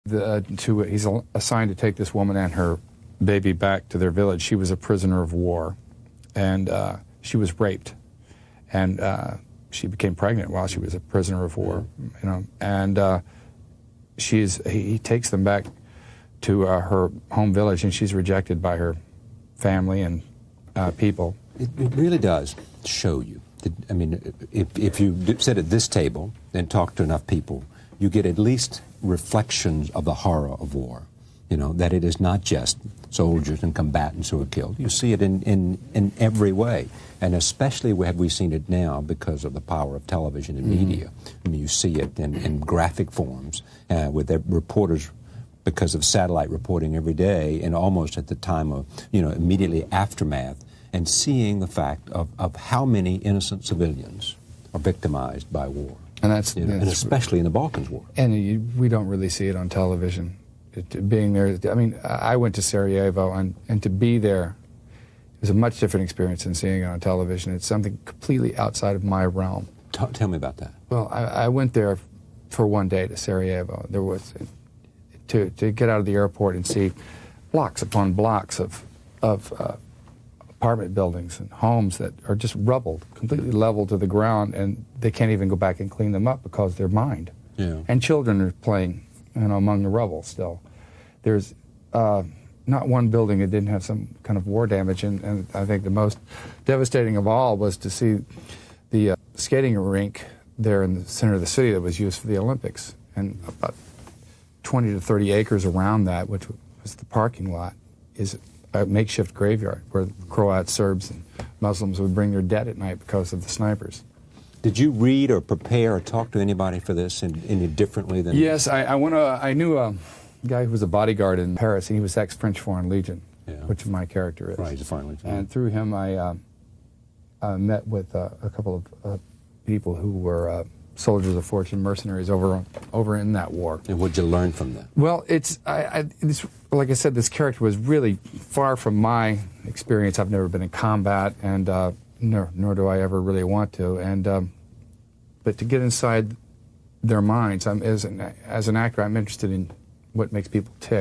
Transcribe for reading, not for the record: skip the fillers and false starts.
He's assigned to take this woman and her baby back to their village. She was a prisoner of war, and she was raped, and she became pregnant while she was a prisoner of war. You know, and he takes them back to her home village, and she's rejected by her family and people. It really does show you. I mean, if you sit at this table and talk to enough people, you get at least reflections of the horror of war. You know, that it is not just soldiers and combatants who are killed. You see it in every way. And especially have we seen it now because of the power of television and media. I mean, you see it in graphic forms with the reporters, because of satellite reporting every day, and almost at the time of, you know, immediately aftermath, and seeing the fact of how many innocent civilians are victimized by war. And that's, you know, and especially in the Balkans War. And we don't really see it on television. Being there, I mean, I went to Sarajevo, and to be there is a much different experience than seeing it on television. It's something completely outside of my realm. Tell me about that. Well, I went there for one day to Sarajevo. There was to get out of the airport and see blocks upon blocks of apartment buildings and homes that are just rubbled, completely leveled to the ground, and they can't even go back and clean them up because they're mined. Yeah. And children are playing, you know, among the rubble still. There's not one building that didn't have some kind of war damage, and I think the most devastating of all was to see the skating rink there in the center of the city that was used for the Olympics, and about 20 to 30 acres around that, which was the parking lot, is a makeshift graveyard where Croats, Serbs, and Muslims would bring their dead at night because of the snipers. Did you read or prepare or talk to anybody for this any differently than... Yes, I knew a guy who was a bodyguard in Paris, and he was ex-French Foreign Legion, which my character is. Right, he's a Foreign Legion. And through him, I met with a couple of people who were soldiers of fortune, mercenaries over in that war. And what did you learn from that? Well, like I said, this character was really far from my experience. I've never been in combat, and nor do I ever really want to. And but to get inside their minds, as an actor, I'm interested in what makes people tick.